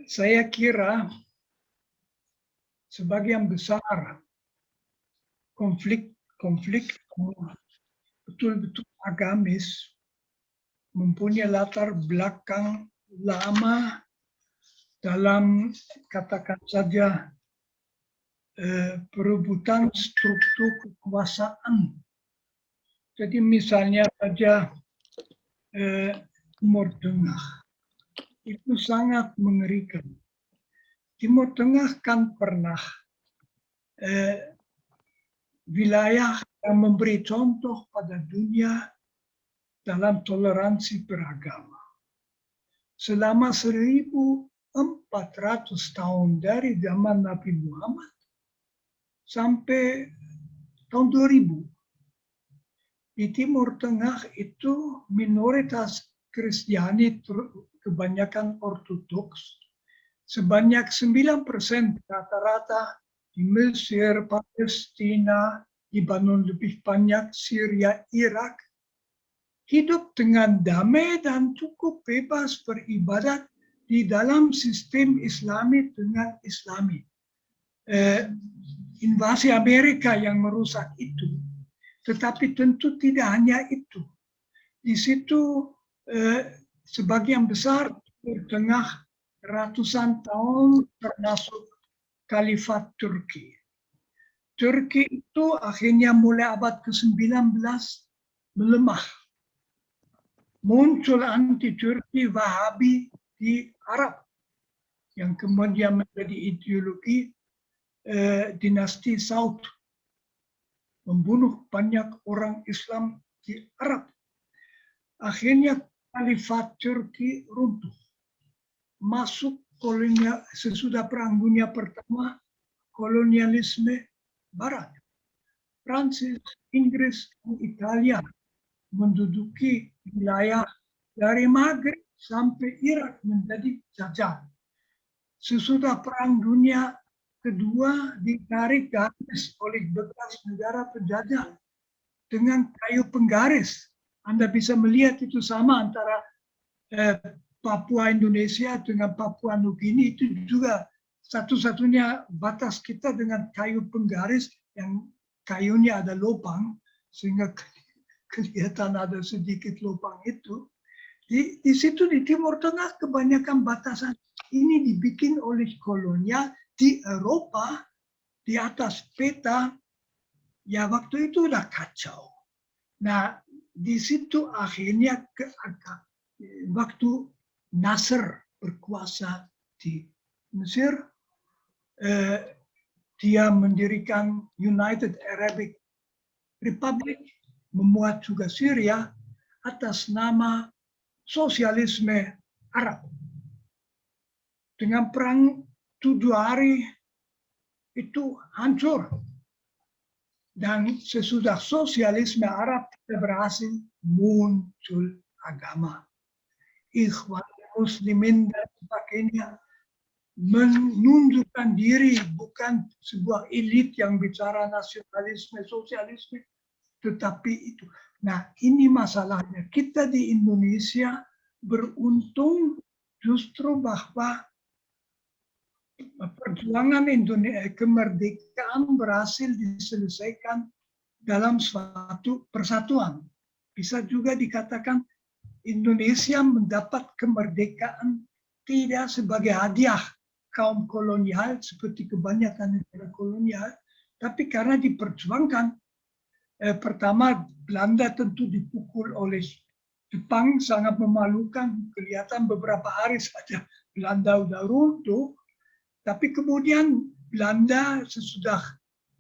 saya kira sebagian besar konflik betul-betul agamis mempunyai latar belakang lama dalam, katakan saja, perebutan struktur kekuasaan. Jadi misalnya saja Timur Tengah itu sangat mengerikan. Timur Tengah kan pernah wilayah yang memberi contoh pada dunia dalam toleransi beragama. Selama 1400 tahun dari zaman Nabi Muhammad sampai tahun 2000. Di Timur Tengah itu minoritas Kristiani kebanyakan Ortodoks, sebanyak 9% rata-rata di Mesir, Palestina, Lebanon lebih banyak, Syria, Irak, hidup dengan damai dan cukup bebas beribadat di dalam sistem Islami dengan Islami. Invasi Amerika yang merusak itu. Tetapi tentu tidak hanya itu. Di situ sebagian besar Timur Tengah ratusan tahun termasuk Khalifat Turki. Turki itu akhirnya mulai abad ke-19 melemah. Muncul anti-Turki Wahabi di Arab yang kemudian menjadi ideologi dinasti Saud. Membunuh banyak orang Islam di Arab. Akhirnya Khalifat Turki runtuh. Masuk kolonial sesudah Perang Dunia Pertama, kolonialisme Barat. Prancis, Inggris, dan Italia menduduki wilayah dari Maghrib sampai Irak menjadi jajahan. Sesudah Perang Dunia Kedua ditarik garis oleh bekas negara penjajah dengan kayu penggaris. Anda bisa melihat itu sama antara Papua Indonesia dengan Papua Nugini, itu juga satu-satunya batas kita dengan kayu penggaris yang kayunya ada lubang sehingga kelihatan ada sedikit lubang itu. Di situ di Timur Tengah kebanyakan batasan ini dibikin oleh kolonial di Eropa di atas peta. Ya waktu itu udah kacau. Nah di situ akhirnya waktu Nasser berkuasa di Mesir, dia mendirikan United Arabic Republic, memuat juga Syria atas nama sosialisme Arab. Dengan perang 7 hari itu hancur. Dan sesudah sosialisme Arab berhasil muncul agama. Ikhwan Muslimin dan sebagainya menunjukkan diri bukan sebuah elit yang bicara nasionalisme, sosialisme, tetapi itu. Nah, ini masalahnya. Kita di Indonesia beruntung justru bahwa perjuangan Indonesia kemerdekaan berhasil diselesaikan dalam suatu persatuan. Bisa juga dikatakan Indonesia mendapat kemerdekaan tidak sebagai hadiah kaum kolonial seperti kebanyakan negara kolonial, tapi karena diperjuangkan. Pertama, Belanda tentu dipukul oleh Jepang, sangat memalukan, kelihatan beberapa hari saja Belanda udah runtuh. Tapi kemudian Belanda sesudah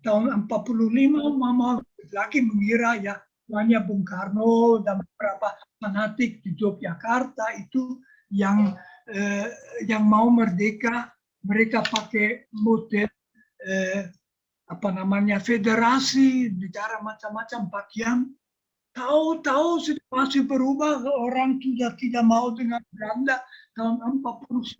tahun 45 mau lagi mengira ya hanya Bung Karno dan beberapa fanatik di Yogyakarta itu yang mau merdeka, mereka pakai model federasi negara macam-macam bagian. Tahu-tahu situasi berubah, orang sudah tidak mau dengan Belanda tahun 49,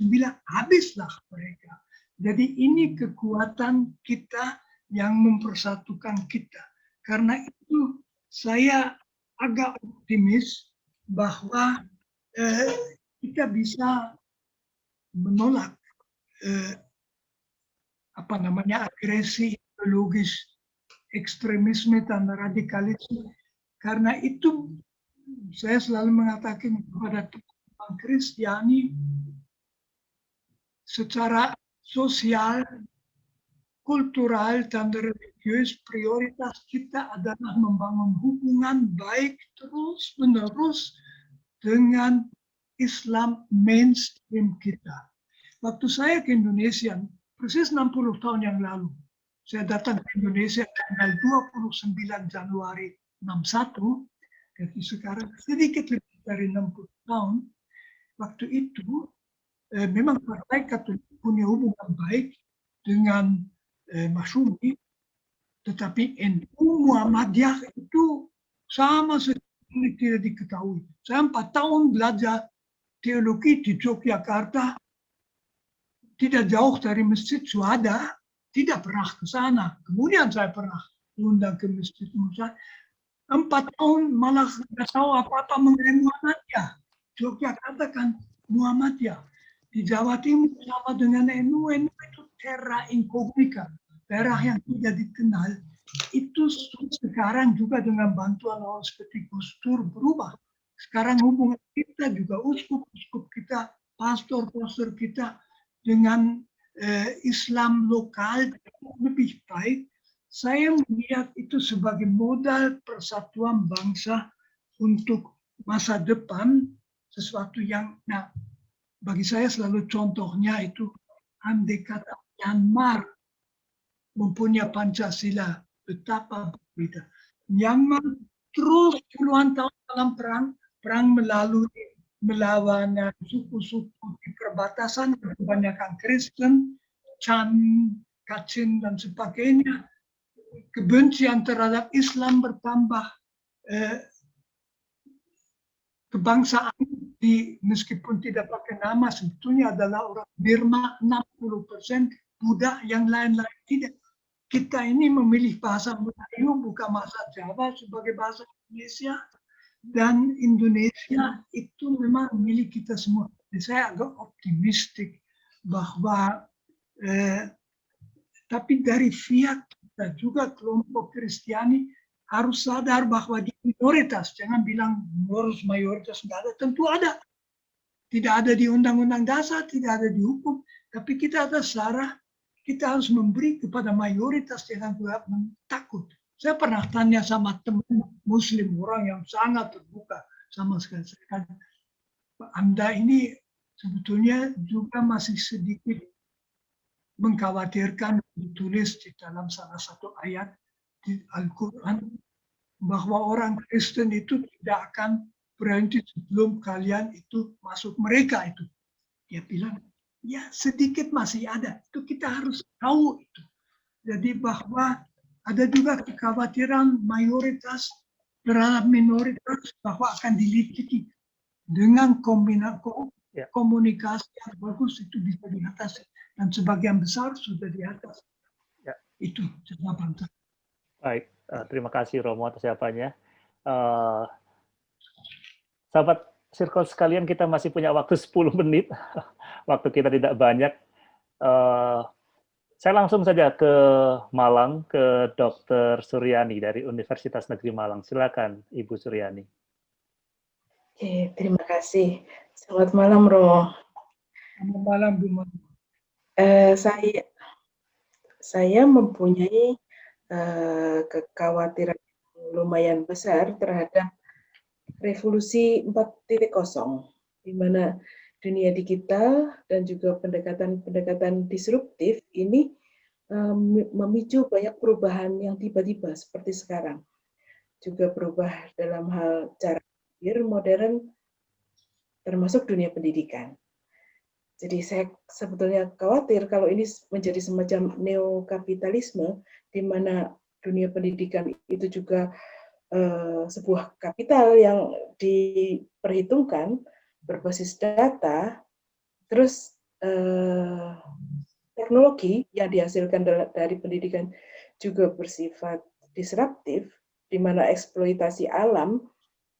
habislah mereka. Jadi ini kekuatan kita yang mempersatukan kita. Karena itu saya agak optimis bahwa kita bisa menolak agresi ideologis, ekstremisme dan radikalisme. Karena itu saya selalu mengatakan kepada teman-teman Kristiani, secara sosial, kultural, dan religius, prioritas kita adalah membangun hubungan baik terus-menerus dengan Islam mainstream kita. Waktu saya ke Indonesia, persis 60 tahun yang lalu, saya datang ke Indonesia tanggal 29 Januari 61, jadi sekarang sedikit lebih dari 60 tahun. Waktu itu memang Partai Katolik punya hubungan baik dengan Masyumi, tetapi NU Muhammadiyah itu sama sekali tidak diketahui. Saya 4 tahun belajar teologi di Yogyakarta, tidak jauh dari Masjid Syuhada, tidak pernah ke sana. Kemudian saya pernah diundang ke Masjid Musa. 4 tahun malah tidak tahu apa-apa mengenai Muhammadiyah. Yogyakarta kan Muhammadiyah. Di Jawa Timur sama dengan NU itu terra incognita, daerah yang tidak dikenal. Itu sekarang juga dengan bantuan orang seperti Gus Dur berubah. Sekarang hubungan kita juga uskup kita, pastor kita dengan Islam lokal lebih baik. Saya melihat itu sebagai modal persatuan bangsa untuk masa depan, sesuatu yang, bagi saya selalu contohnya itu, andai kata Myanmar mempunyai Pancasila, betapa berbeda. Myanmar terus puluhan tahun dalam perang melawan suku-suku di perbatasan, kebanyakan Kristen, Chan, Kachin, dan sebagainya. Kebencian terhadap Islam bertambah, kebangsaan meskipun tidak pakai nama sebetulnya adalah orang Burma 60%, Buddha, yang lain-lain tidak. Kita ini memilih bahasa Melayu bukan bahasa Jawa sebagai bahasa Indonesia, dan Indonesia itu memang milik kita semua. Jadi saya agak optimistik bahwa tapi dari pihak kita juga kelompok Kristiani harus sadar bahwa di minoritas, jangan bilang harus mayoritas, tidak ada, tentu ada. Tidak ada di Undang-Undang Dasar, tidak ada di hukum, tapi kita ada cara, kita harus memberi kepada mayoritas, jangan takut. Saya pernah tanya sama teman Muslim, orang yang sangat terbuka sama sekali. Saya kata, Anda ini sebetulnya juga masih sedikit mengkhawatirkan, ditulis di dalam salah satu ayat di Al-Quran, bahwa orang Kristen itu tidak akan berhenti sebelum kalian itu masuk mereka itu. Dia bilang, ya sedikit masih ada, itu kita harus tahu itu. Jadi bahwa ada juga kekhawatiran mayoritas terhadap minoritas bahwa akan dilitiki dengan komunikasi yang bagus itu bisa diatasi, dan sebagian besar sudah di atas. Ya. Itu jawaban saya. Baik, terima kasih Romo atas jawabannya. Sahabat Circle sekalian, kita masih punya waktu 10 menit. Waktu kita tidak banyak. Saya langsung saja ke Malang, ke Dr. Suryani dari Universitas Negeri Malang. Silakan, Ibu Suryani. Oke, terima kasih. Selamat malam, Romo. Selamat malam, Bu Manu. Saya mempunyai kekhawatiran lumayan besar terhadap revolusi 4.0, di mana dunia digital dan juga pendekatan disruptif ini memicu banyak perubahan yang tiba-tiba seperti sekarang. Juga berubah dalam hal cara pikir modern, termasuk dunia pendidikan. Jadi saya sebetulnya khawatir kalau ini menjadi semacam neokapitalisme, di mana dunia pendidikan itu juga sebuah kapital yang diperhitungkan berbasis data, terus teknologi yang dihasilkan dari pendidikan juga bersifat disruptif, di mana eksploitasi alam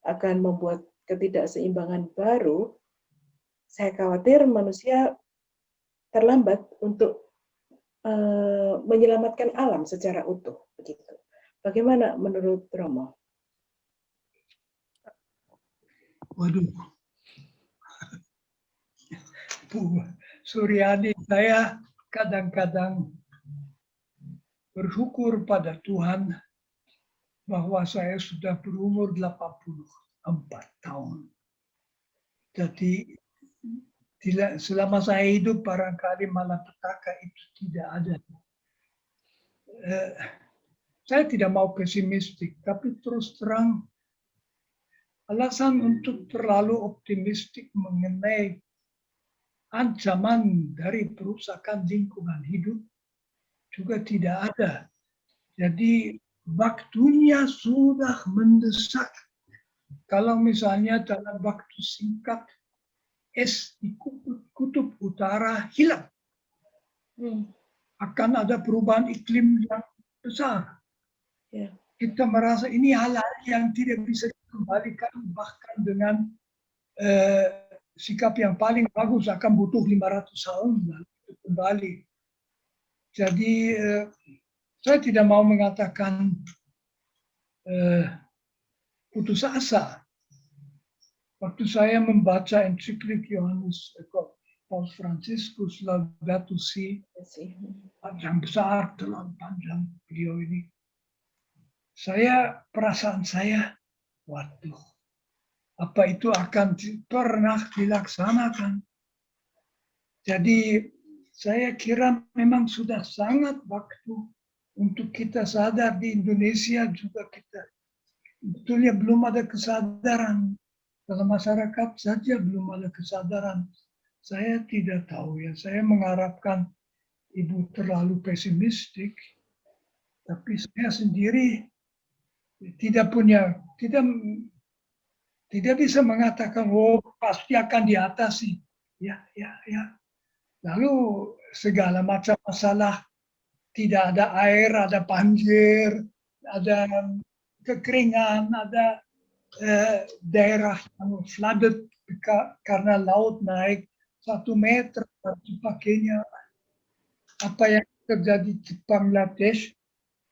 akan membuat ketidakseimbangan baru. Saya khawatir manusia terlambat untuk menyelamatkan alam secara utuh. Begitu. Bagaimana menurut Romo? Waduh, Bu Suryani, saya kadang-kadang bersyukur pada Tuhan bahwa saya sudah berumur 84 tahun. Jadi selama saya hidup barangkali malapetaka itu tidak ada. Saya tidak mau pesimistik, tapi terus terang alasan untuk terlalu optimistik mengenai ancaman dari perusakan lingkungan hidup juga tidak ada. Jadi waktunya sudah mendesak. Kalau misalnya dalam waktu singkat es di kutub utara hilang, akan ada perubahan iklim yang besar. Kita merasa ini hal-hal yang tidak bisa dikembalikan, bahkan dengan sikap yang paling bagus akan butuh 500 tahun untuk kembali. Jadi saya tidak mau mengatakan putus asa. Waktu saya membaca ensiklik Yohanes Paus Fransiskus Laudato Si, panjang besar, terlalu panjang beliau ini, perasaan saya, waduh, apa itu akan pernah dilaksanakan? Jadi saya kira memang sudah sangat waktu untuk kita sadar. Di Indonesia juga kita betulnya belum ada kesadaran. Dalam masyarakat saja belum ada kesadaran. Saya tidak tahu ya, saya mengharapkan Ibu terlalu pesimistik, tapi saya sendiri tidak bisa mengatakan, oh pasti akan diatasi. Ya. Lalu segala macam masalah, tidak ada air, ada banjir, ada kekeringan, ada daerah yang flooded karena laut naik 1 meter dan sebagainya. Apa yang terjadi di Bangladesh,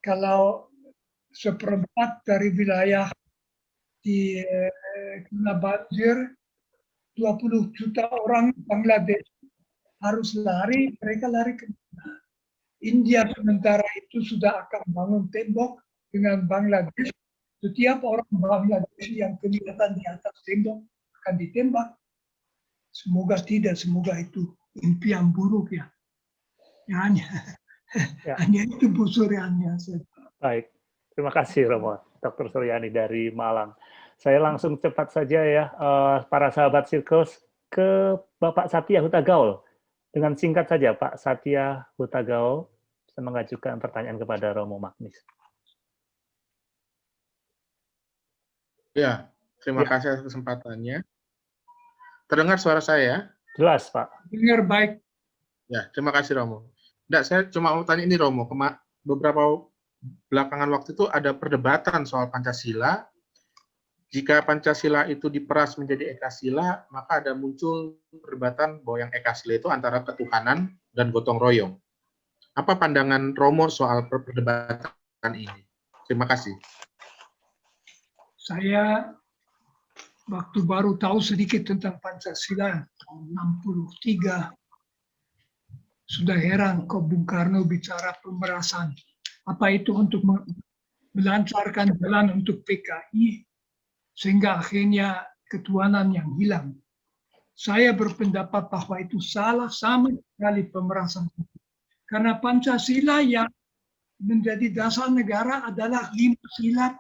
kalau seperempat dari wilayah di kena banjir, 20 juta orang Bangladesh harus lari, mereka lari ke India. Sementara itu sudah akan bangun tembok, dengan Bangladesh, setiap orang Bangladesh yang kelihatan di atas tembok akan ditembak. Semoga tidak, semoga itu impian buruk ya. Ya, hanya itu Bu Suryani. Baik, terima kasih Romo, Dr. Suryani dari Malang. Saya langsung cepat saja ya, para sahabat Sirkus, ke Bapak Satya Hutagaul. Dengan singkat saja, Pak Satya Hutagaul bisa mengajukan pertanyaan kepada Romo Magnis. Ya, terima kasih atas kesempatannya. Terdengar suara saya? Jelas, Pak. Dengar baik. Ya, terima kasih Romo. Nggak, saya cuma mau tanya ini Romo, beberapa belakangan waktu itu ada perdebatan soal Pancasila. Jika Pancasila itu diperas menjadi Ekasila, maka ada muncul perdebatan bahwa yang Ekasila itu antara ketuhanan dan gotong royong. Apa pandangan Romo soal perdebatan ini? Terima kasih. Saya waktu baru tahu sedikit tentang Pancasila tahun 63, sudah heran kok Bung Karno bicara pemerasan. Apa itu untuk melancarkan jalan untuk PKI, sehingga akhirnya ketuhanan yang hilang. Saya berpendapat bahwa itu salah sama sekali pemerasan. Karena Pancasila yang menjadi dasar negara adalah 5 sila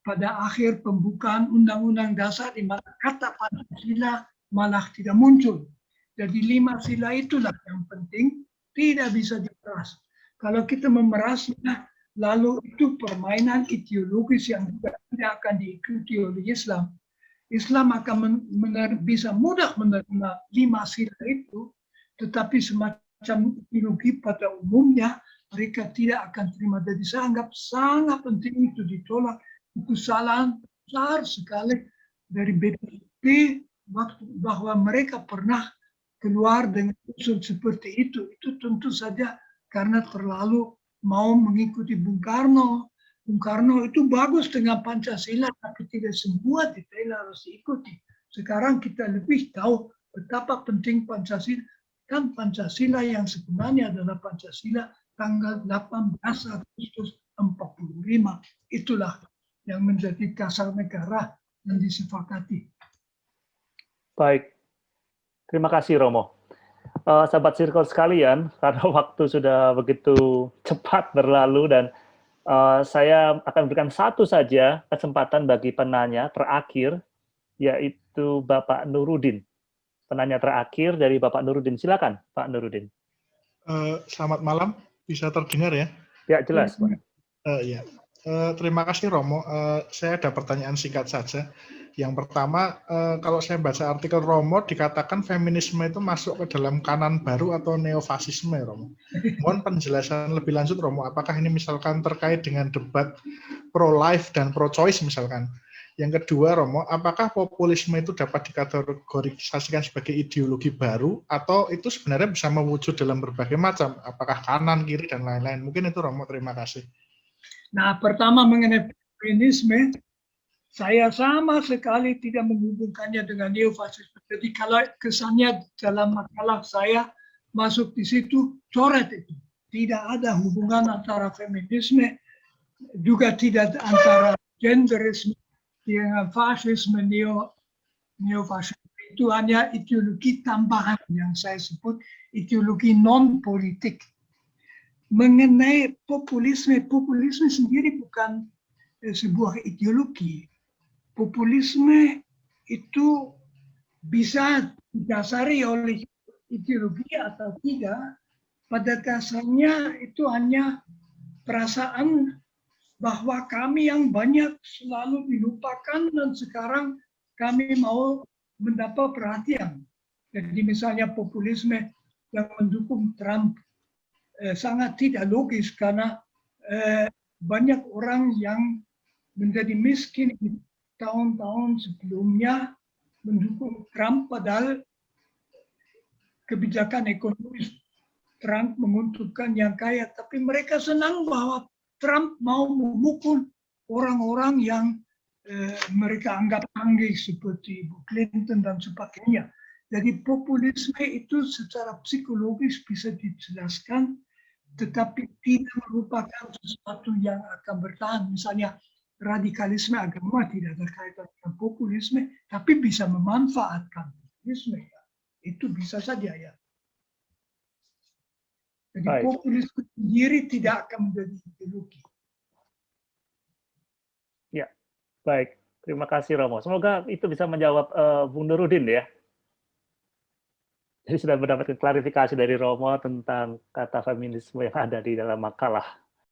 pada akhir pembukaan Undang-Undang Dasar, di mana kata Pancasila malah tidak muncul. Jadi 5 sila itulah yang penting, tidak bisa diperas. Kalau kita memerasnya, lalu itu permainan ideologis yang juga tidak akan diikuti oleh Islam. Islam akan bisa mudah menerima 5 sila itu, tetapi semacam ideologi pada umumnya mereka tidak akan terima. Jadi saya anggap sangat penting itu ditolak. Itu kesalahan besar sekali dari BDP bahwa mereka pernah keluar dengan usul seperti itu. Itu tentu saja karena terlalu mau mengikuti Bung Karno. Bung Karno itu bagus dengan Pancasila, tapi tidak semua detail harus diikuti. Sekarang kita lebih tahu betapa penting Pancasila. Kan Pancasila yang sebenarnya adalah Pancasila tanggal 18 Agustus 45. Itulah yang menjadi dasar negara yang disepakati. Baik, terima kasih Romo. Sahabat Circle sekalian, karena waktu sudah begitu cepat berlalu dan saya akan berikan satu saja kesempatan bagi penanya terakhir, yaitu Bapak Nurudin. Penanya terakhir dari Bapak Nurudin. Silakan, Pak Nurudin. Selamat malam, bisa terdengar ya? Ya, jelas, Pak. Ya. Terima kasih Romo. Saya ada pertanyaan singkat saja. Yang pertama, kalau saya baca artikel Romo, dikatakan feminisme itu masuk ke dalam kanan baru atau neofasisme, Romo. Mohon penjelasan lebih lanjut, Romo. Apakah ini misalkan terkait dengan debat pro-life dan pro-choice misalkan? Yang kedua, Romo, apakah populisme itu dapat dikategorisasikan sebagai ideologi baru atau itu sebenarnya bisa mewujud dalam berbagai macam? Apakah kanan, kiri, dan lain-lain? Mungkin itu, Romo. Terima kasih. Nah, pertama mengenai feminisme, saya sama sekali tidak menghubungkannya dengan neofasisme. Jadi kalau kesannya dalam makalah saya masuk di situ, coret itu. Tidak ada hubungan antara feminisme, juga tidak antara genderisme dengan fasisme, neofasisme. Itu hanya ideologi tambahan yang saya sebut ideologi non-politik. Mengenai populisme, populisme sendiri bukan sebuah ideologi. Populisme itu bisa didasari oleh ideologi atau tidak. Pada dasarnya itu hanya perasaan bahwa kami yang banyak selalu dilupakan dan sekarang kami mau mendapat perhatian. Jadi misalnya populisme yang mendukung Trump sangat tidak logis karena banyak orang yang menjadi miskin di tahun-tahun sebelumnya mendukung Trump, padahal kebijakan ekonomi Trump menguntungkan yang kaya, tapi mereka senang bahwa Trump mau memukul orang-orang yang mereka anggap tangguh seperti Ibu Clinton dan sebagainya. Jadi populisme itu secara psikologis bisa dijelaskan tetapi tidak merupakan sesuatu yang akan bertahan. Misalnya radikalisme agama tidak ada kaitan dengan populisme, tapi bisa memanfaatkan populisme. Ya. Itu bisa saja ya. Jadi Baik. populisme sendiri tidak akan menjadi ideologi. Ya, baik. Terima kasih Romo. Semoga itu bisa menjawab Bung Nurudin ya. Jadi sudah mendapatkan klarifikasi dari Romo tentang kata feminisme yang ada di dalam makalah